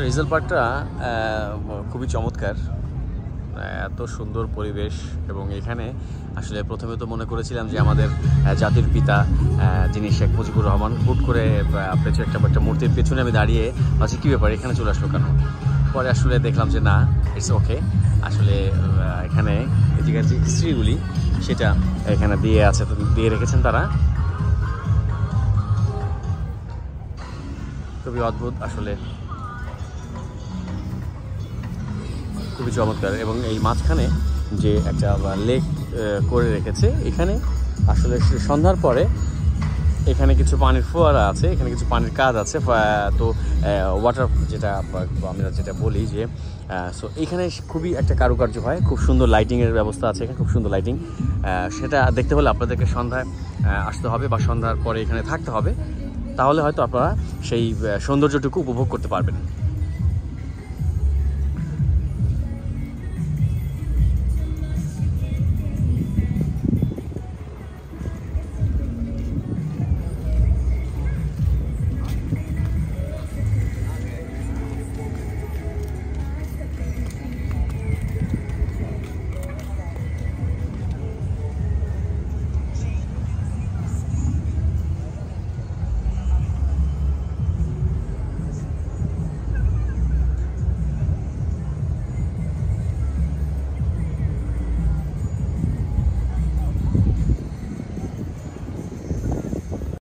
রিজেল পার্কটা খুবই চমৎকার, এত সুন্দর পরিবেশ। এবং এখানে আসলে প্রথমে তো মনে করেছিলাম যে আমাদের জাতির পিতা যিনি শেখ মুজিবুর রহমান, হুট করে একটা মূর্তির পেছনে আমি দাঁড়িয়ে আচ্ছা কী ব্যাপার এখানে চলে আসলো কেন। পরে আসলে দেখলাম যে না, ইটস ওকে, আসলে এখানে এদিকের যে হিস্ট্রিগুলি সেটা এখানে দিয়ে রেখেছেন তারা। খুবই অদ্ভুত, আসলে খুবই চমৎকার। এবং এই মাঝখানে যে একটা লেক করে রেখেছে, এখানে আসলে সন্ধ্যার পরে এখানে কিছু পানির ফোয়ারা আছে, এখানে কিছু পানির কাজ আছে, তো ওয়াটার আমরা যেটা বলি যে সো এখানে খুবই একটা কারুকার্য হয়, খুব সুন্দর লাইটিংয়ের ব্যবস্থা আছে এখানে, খুব সুন্দর লাইটিং। সেটা দেখতে হলে আপনাদেরকে সন্ধ্যায় আসতে হবে বা সন্ধ্যার পরে এখানে থাকতে হবে, তাহলে হয়তো আপনারা সেই সৌন্দর্যটুকু উপভোগ করতে পারবেন।